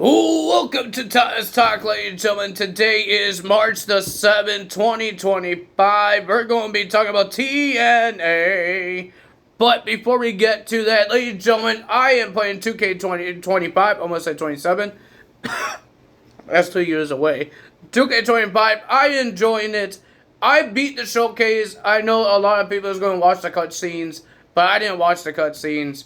Welcome to Taz Talk, ladies and gentlemen. Today is March the 7th, 2025. We're going to be talking about TNA. But before we get to that, ladies and gentlemen, I am playing 2K25, almost at 27. That's 2 years away. 2K25, I'm enjoying it. I beat the showcase. I know a lot of people is going to watch the cutscenes, but I didn't watch the cutscenes.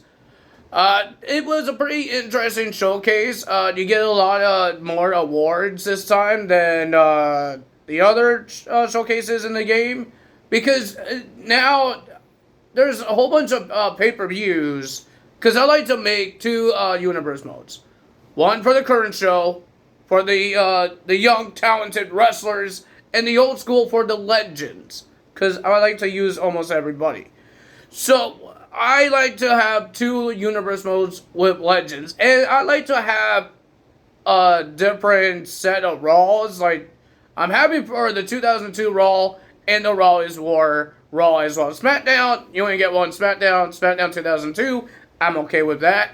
It was a pretty interesting showcase. You get a lot of more awards this time than the other showcases in the game, because now there's a whole bunch of pay-per-views. Because I like to make two universe modes, one for the current show, for the young talented wrestlers, and the old school for the legends. Because I like to use almost everybody. So I like to have two universe modes with legends, and I like to have a different set of Raws. Like, I'm happy for the 2002 Raw and the Raw is War Raw as well. SmackDown, you only get one SmackDown 2002. I'm okay with that.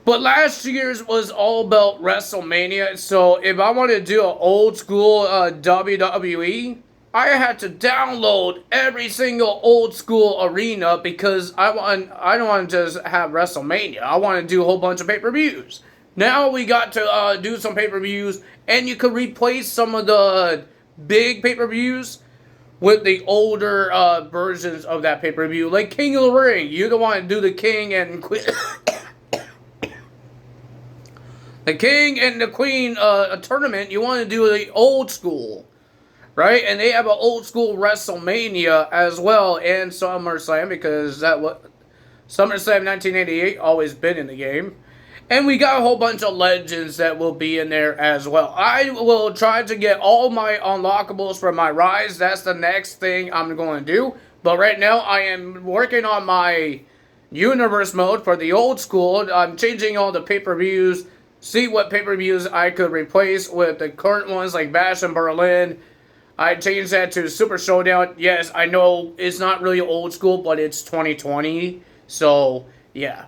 But last year's was all about WrestleMania, so if I want to do an old school WWE, I had to download every single old school arena because I don't want to just have WrestleMania. I want to do a whole bunch of pay-per-views. Now we got to do some pay-per-views, and you could replace some of the big pay-per-views with the older versions of that pay-per-view, like King of the Ring. You don't want to do the King and Queen, the King and the Queen tournament. You want to do the old school. Right? And they have an old school WrestleMania as well, and SummerSlam, because SummerSlam 1988 always been in the game. And we got a whole bunch of legends that will be in there as well. I will try to get all my unlockables for my Rise. That's the next thing I'm going to do. But right now I am working on my universe mode for the old school. I'm changing all the pay-per-views. See what pay-per-views I could replace with the current ones like Bash in Berlin. I changed that to Super Showdown. Yes, I know it's not really old school, but it's 2020. So, yeah.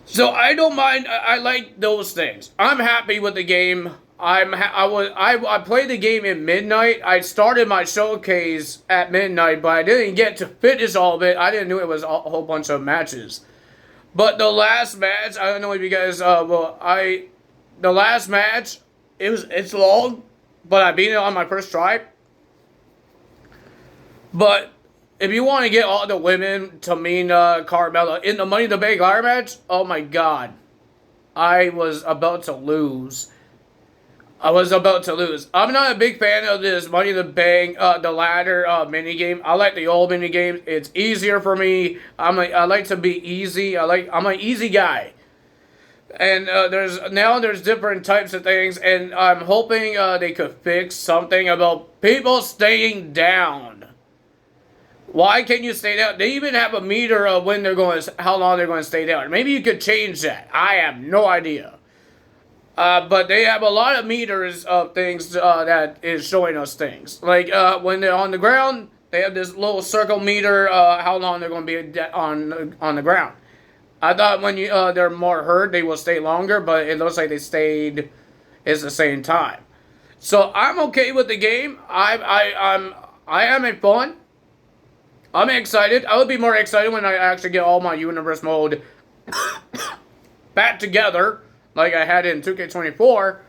So, I don't mind. I like those things. I'm happy with the game. I played the game at midnight. I started my showcase at midnight, but I didn't get to finish all of it. I didn't know it was a whole bunch of matches. But the last match, I don't know if you guys, the last match, it's long. But I beat it on my first try. But if you want to get all the women, Tamina, Carmella, in the Money in the Bank ladder match, oh my god. I was about to lose. I'm not a big fan of this Money in the Bank, the ladder minigame. I like the old minigame. It's easier for me. I like to be easy. I'm an easy guy. And there's different types of things, and I'm hoping they could fix something about people staying down. Why can't you stay down? They even have a meter of how long they're going to stay down. Maybe you could change that. I have no idea. But they have a lot of meters of things that is showing us things. Like when they're on the ground, they have this little circle meter how long they're going to be on the ground. I thought when they're more hurt, they will stay longer, but it looks like they stayed it's the same time. So I'm okay with the game. I am having fun. I'm excited. I would be more excited when I actually get all my universe mode back together, like I had in 2K24.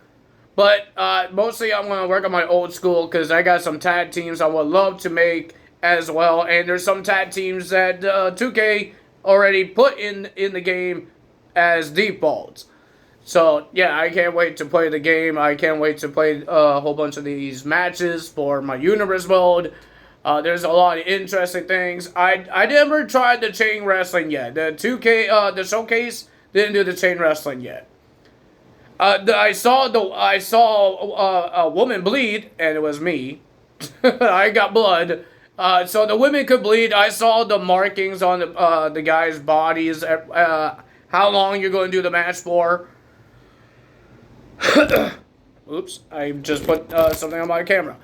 But mostly I'm going to work on my old school because I got some tag teams I would love to make as well, and there's some tag teams that 2K already put in the game as defaults. So, yeah, I can't wait to play the game. I can't wait to play a whole bunch of these matches for my universe mode. There's a lot of interesting things. I never tried the chain wrestling yet. The 2K, the showcase didn't do the chain wrestling yet. I saw a woman bleed, and it was me. I got blood. So the women could bleed. I saw the markings on the guys' bodies. How long you're going to do the match for. Oops, I just put something on my camera.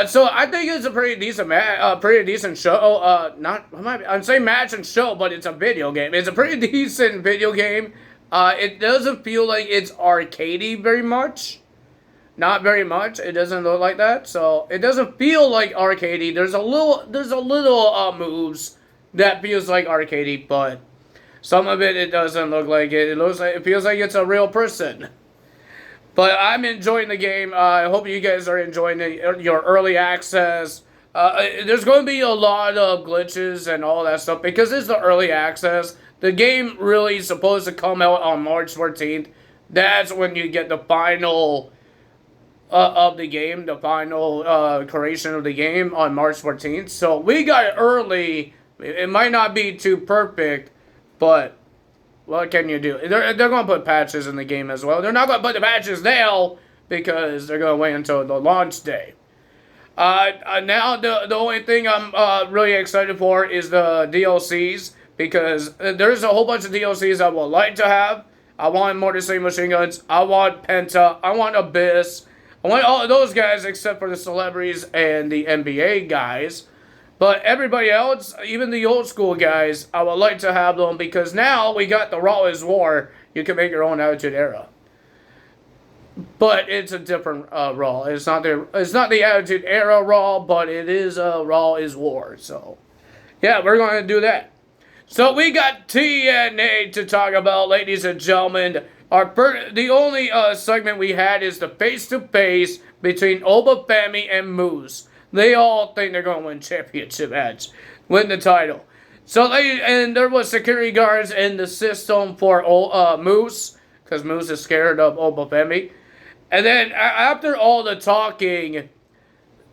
So I think it's a pretty decent show. I'm saying match and show, but it's a video game. It's a pretty decent video game. It doesn't feel like it's arcadey very much. Not very much. It doesn't look like that. So it doesn't feel like arcadey. There's a little moves that feels like arcadey, but some of it doesn't look like it. It feels like it's a real person. But I'm enjoying the game. I hope you guys are enjoying your early access. There's going to be a lot of glitches and all that stuff because it's the early access. The game really is supposed to come out on March 14th. That's when you get the final of the game, the final creation of the game on March 14th. So we got it early. It might not be too perfect, but what can you do? They're going to put patches in the game as well. They're not going to put the patches now because they're going to wait until the launch day. Now, the only thing I'm really excited for is the DLCs because there's a whole bunch of DLCs I would like to have. I want Motor City Machine Guns. I want Penta. I want Abyss. I want all of those guys except for the celebrities and the NBA guys. But everybody else, even the old school guys, I would like to have them because now we got the Raw is War. You can make your own Attitude Era. But it's a different Raw. It's not the Attitude Era Raw, but it is Raw is War. So, yeah, we're going to do that. So we got TNA to talk about, ladies and gentlemen. The only segment we had is the face-to-face between Obafemi and Moose. They all think they're going to win championship match, win the title. So and there was security guards in the system for Moose, because Moose is scared of Obafemi. And then after all the talking,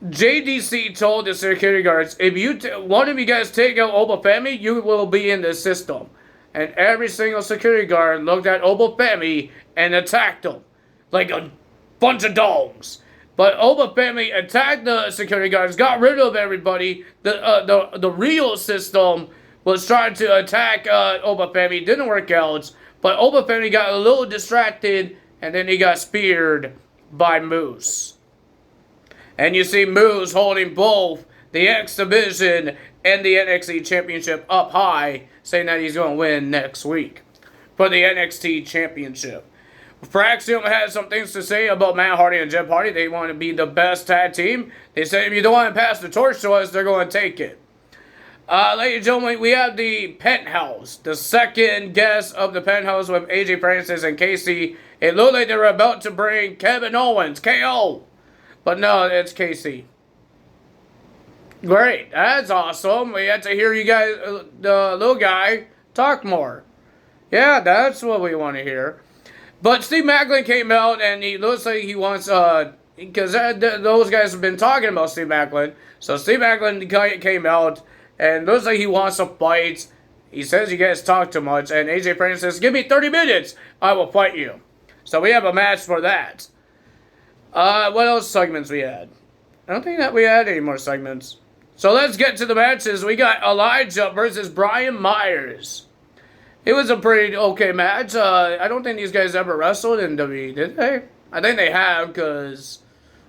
JDC told the security guards, if one of you guys take out Obafemi, you will be in the system. And every single security guard looked at Obafemi and attacked him like a bunch of dogs. But Obafemi attacked the security guards, got rid of everybody. The real system was trying to attack Obafemi. Didn't work out. But Obafemi got a little distracted, and then he got speared by Moose. And you see Moose holding both the X Division and the NXT Championship up high, saying that he's going to win next week for the NXT Championship. Fraxium has some things to say about Matt Hardy and Jeff Hardy. They want to be the best tag team. They say if you don't want to pass the torch to us, they're going to take it. Ladies and gentlemen, we have the Penthouse, the second guest of the Penthouse with AJ Francis and Casey. It looked like they were about to bring Kevin Owens, KO. But no, it's Casey. Great, that's awesome. We had to hear you guys, the little guy, talk more. Yeah, that's what we want to hear. But Steve Macklin came out and he looks like he wants, because those guys have been talking about Steve Macklin. So Steve Macklin came out and looks like he wants to fight. He says you guys talk too much. And AJ Francis says, give me 30 minutes, I will fight you. So we have a match for that. What else segments we had? I don't think that we had any more segments. So let's get to the matches. We got Elijah versus Brian Myers. It was a pretty okay match. I don't think these guys ever wrestled in WWE, did they? I think they have, because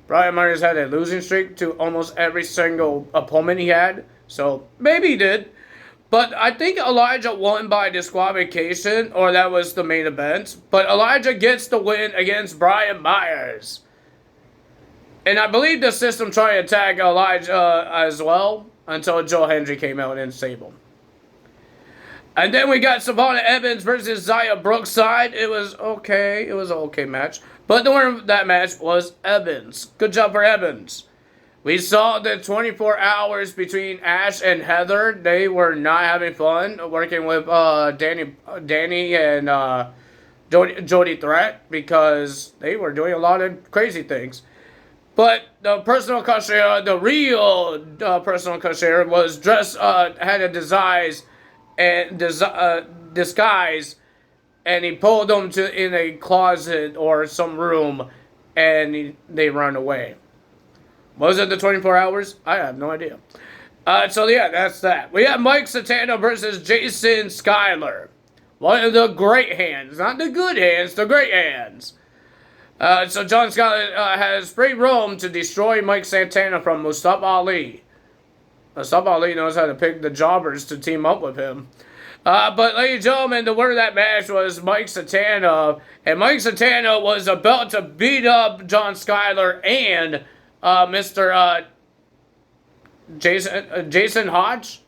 Brian Myers had a losing streak to almost every single opponent he had. So maybe he did. But I think Elijah won by disqualification, or that was the main event. But Elijah gets the win against Brian Myers. And I believe the system tried to attack Elijah as well, until Joe Hendry came out and saved him. And then we got Savannah Evans versus Zaya Brookside. It was okay. It was an okay match. But the winner of that match was Evans. Good job for Evans. We saw the 24 hours between Ash and Heather. They were not having fun working with Danny and Jody Threat because they were doing a lot of crazy things. But the personal cashier, the real personal cashier, was dressed, had a disguise, and he pulled them in a closet or some room, and they run away. Was it the 24 hours? I have no idea. So yeah, that's that. We have Mike Satano versus Jason Schuyler. One of the great hands. Not the good hands, the great hands. So John Schuyler has free roam to destroy Mike Santana from Mustafa Ali. Mustafa Ali knows how to pick the jobbers to team up with him. But ladies and gentlemen, the winner of that match was Mike Santana, and Mike Santana was about to beat up John Skyler and Mr. Jason Hodge.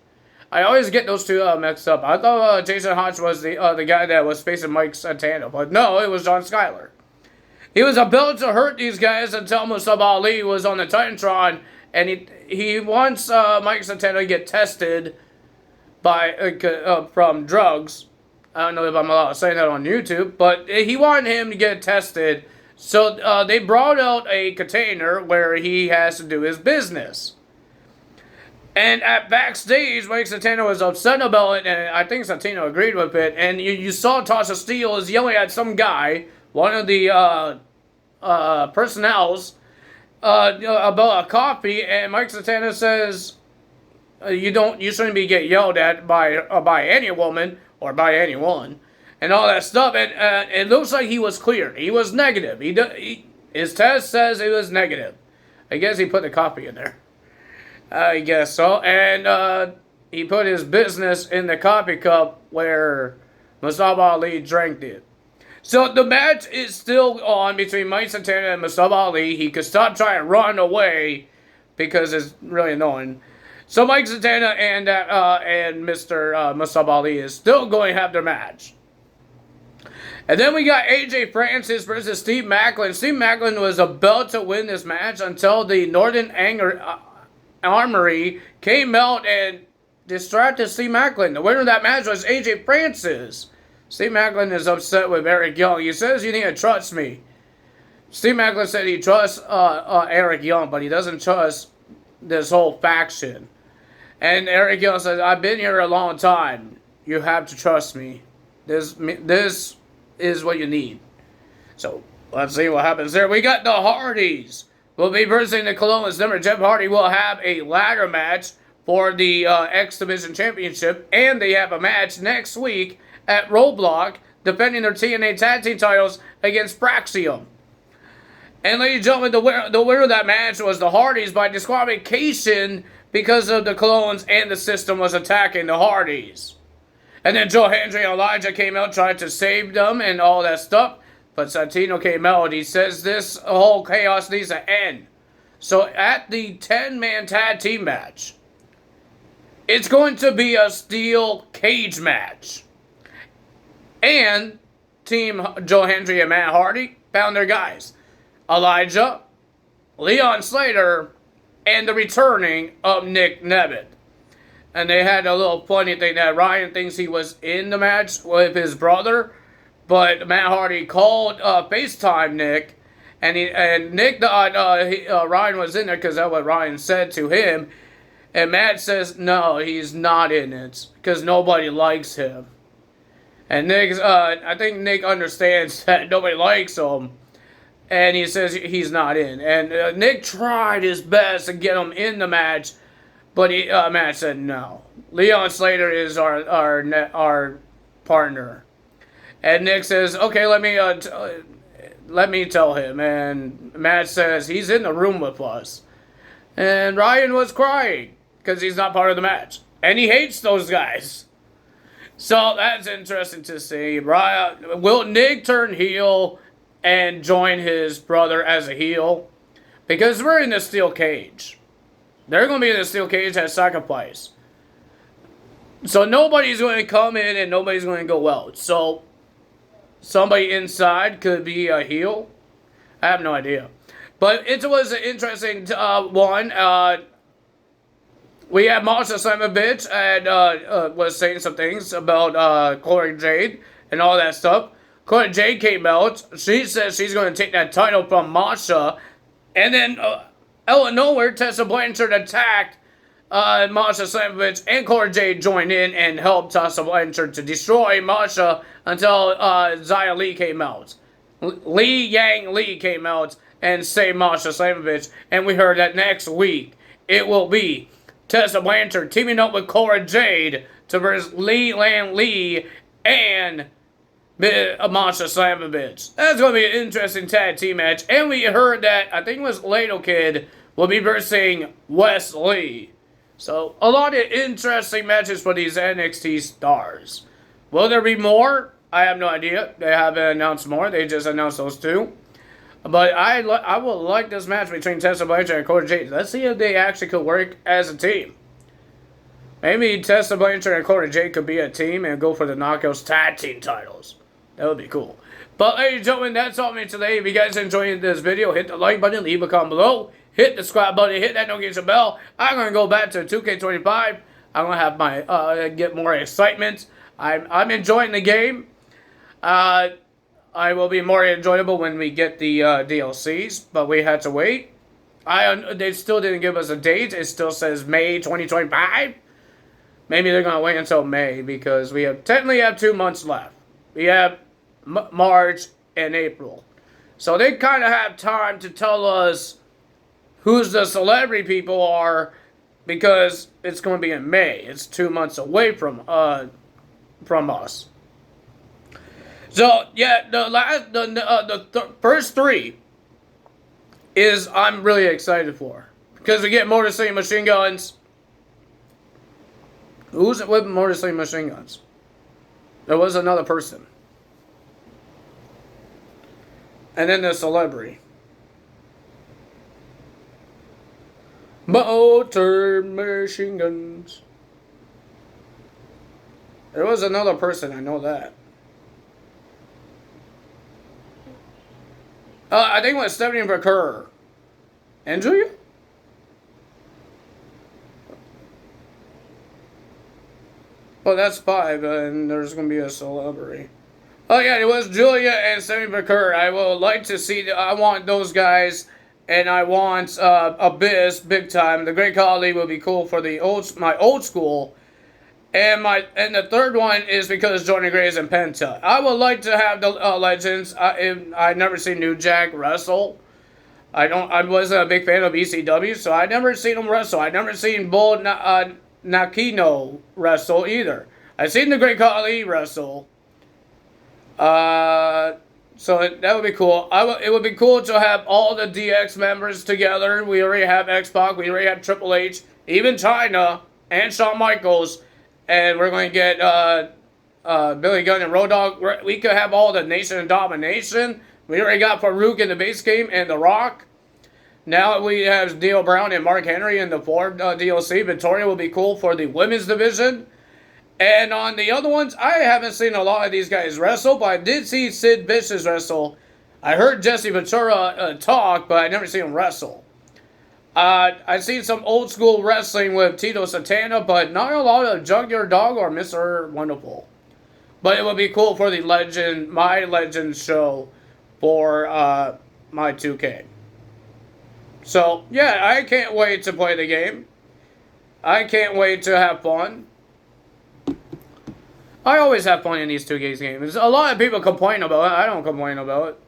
I always get those two mixed up. I thought Jason Hodge was the guy that was facing Mike Santana, but no, it was John Skyler. He was about to hurt these guys until Mustafa Ali was on the Titantron, and he wants Mike Santana to get tested by from drugs. I don't know if I'm allowed to say that on YouTube, but he wanted him to get tested. So they brought out a container where he has to do his business. And at backstage, Mike Santana was upset about it, and I think Santana agreed with it. And you saw Tasha Steele is yelling at some guy, one of the personnels, about a coffee, and Mike Santana says, you shouldn't be getting yelled at by any woman or by anyone, and all that stuff. And it looks like he was cleared. He was negative. His test says it was negative. I guess he put the coffee in there. I guess so. And he put his business in the coffee cup where Mustafa Ali drank it. So the match is still on between Mike Santana and Mustafa Ali. He could stop trying to run away because it's really annoying. So Mike Santana and Mr. Mustafa Ali is still going to have their match. And then we got AJ Francis versus Steve Macklin. Steve Macklin was about to win this match until the Northern Armory came out and distracted Steve Macklin. The winner of that match was AJ Francis. Steve Macklin is upset with Eric Young. He says you need to trust me. Steve Macklin said he trusts Eric Young, but he doesn't trust this whole faction. And Eric Young says, I've been here a long time. You have to trust me. This is what you need. So, let's see what happens there. We got the Hardys. We'll be versing the Colognes. Remember, Jeff Hardy will have a ladder match for the X Division Championship. And they have a match next week at Roadblock, defending their TNA Tag Team titles against Praxium. And ladies and gentlemen, the winner of that match was the Hardys by disqualification because of the Colognes and the system was attacking the Hardys. And then Joe Hendry and Elijah came out trying to save them and all that stuff. But Santino came out and he says this whole chaos needs to end. So at the 10-man tag team match, it's going to be a steel cage match. And Team Joe Hendry and Matt Hardy found their guys. Elijah, Leon Slater, and the returning of Nick Nevitt. And they had a little funny thing that Ryan thinks he was in the match with his brother, but Matt Hardy called FaceTime Nick, and Nick Ryan was in there because that's what Ryan said to him, and Matt says no, he's not in it because nobody likes him. And I think Nick understands that nobody likes him. And he says he's not in. And Nick tried his best to get him in the match, but Matt said no. Leon Slater is our partner. And Nick says, okay, let me tell him. And Matt says he's in the room with us. And Ryan was crying because he's not part of the match. And he hates those guys. So that's interesting to see. Will Nick turn heel and join his brother as a heel? Because we're in the steel cage. They're going to be in the steel cage at Sacrifice. So nobody's going to come in and nobody's going to go out. So somebody inside could be a heel. I have no idea. But it was an interesting one. We had Masha Slamovich and was saying some things about Cora Jade and all that stuff. Cora Jade came out. She says she's going to take that title from Masha. And then, out of nowhere, Tessa Blanchard attacked Masha Slamovich, and Cora Jade joined in and helped Tessa Blanchard to destroy Masha until Xia Li came out. Yang Lee came out and saved Masha Slamovich. And we heard that next week it will be Tessa Blanchard teaming up with Cora Jade to versus Li Lan Lee and Masha Slamovich. That's going to be an interesting tag team match. And we heard that, I think it was Lato Kid, will be versing Wes Lee. So, a lot of interesting matches for these NXT stars. Will there be more? I have no idea. They haven't announced more. They just announced those two. But I would like this match between Tessa Blanchard and Cora Jade. Let's see if they actually could work as a team. Maybe Tessa Blanchard and Cora Jade could be a team and go for the Knockouts Tag Team titles. That would be cool. But ladies and gentlemen, that's all for me today. If you guys enjoyed this video, hit the like button, leave a comment below, hit the subscribe button, hit that notification bell. I'm going to go back to 2K25. I'm going to have my, get more excitement. I'm enjoying the game. I will be more enjoyable when we get the DLCs, but we had to wait. They still didn't give us a date. It still says May 2025. Maybe they're going to wait until May because we technically have 2 months left. We have March and April. So they kind of have time to tell us who's the celebrity people are because it's going to be in May. It's 2 months away from us. So yeah, the first three is I'm really excited for because we get Motor City Machine Guns. Who's it with Motor City Machine Guns? There was another person. And then the celebrity. Motor Machine Guns. There was another person, I know that. I think it was Stephanie McCurr. And Julia? Well, that's 5, and there's going to be a celebrity. Oh, yeah, it was Julia and Stephanie McCurr. I would like to see, I want those guys, and I want Abyss, big time. The Great Khali will be cool for the my old school. And the third one is because Jordan Grace and Penta. I would like to have the legends. I've never seen New Jack wrestle. I wasn't a big fan of ECW, so I never seen him wrestle. I never seen Bull Nakino wrestle either. I've seen the Great Khali wrestle. So that would be cool. It would be cool to have all the DX members together. We already have X-Pac. We already have Triple H. Even China and Shawn Michaels. And we're going to get Billy Gunn and Road Dogg. We could have all the Nation of Domination. We already got Farouk in the base game and The Rock. Now we have Neil Brown and Mark Henry in the fourth DLC. Victoria will be cool for the women's division. And on the other ones, I haven't seen a lot of these guys wrestle, but I did see Sid Vicious wrestle. I heard Jesse Ventura talk, but I never seen him wrestle. I've seen some old school wrestling with Tito Santana, but not a lot of Junkyard Dog or Mr. Wonderful. But it would be cool for the My Legend show for my 2K. So, yeah, I can't wait to play the game. I can't wait to have fun. I always have fun in these 2K games. A lot of people complain about it. I don't complain about it.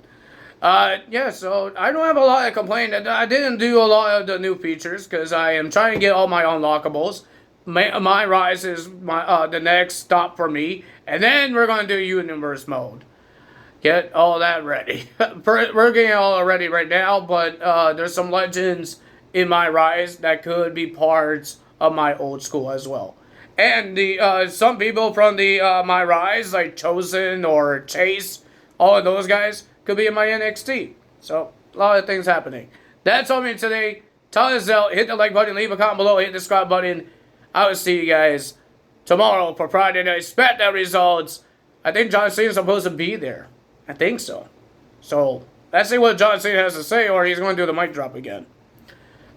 Yeah, so I don't have a lot of complaint. I didn't do a lot of the new features because I am trying to get all my unlockables. My Rise is the next stop for me. And then we're going to do Universe mode. Get all that ready. We're getting all ready right now, but there's some legends in my Rise that could be parts of my old school as well. And some people from the my Rise, like Chosen or Chase, all of those guys could be in my NXT. So, a lot of things happening. That's all for me today. Tell us out. Hit the like button. Leave a comment below. Hit the subscribe button. I will see you guys tomorrow for Friday Night SmackDown results. I think John Cena is supposed to be there. I think so. So, let's see what John Cena has to say, or he's going to do the mic drop again.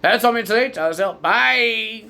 That's all for me today. Tell us out. Bye.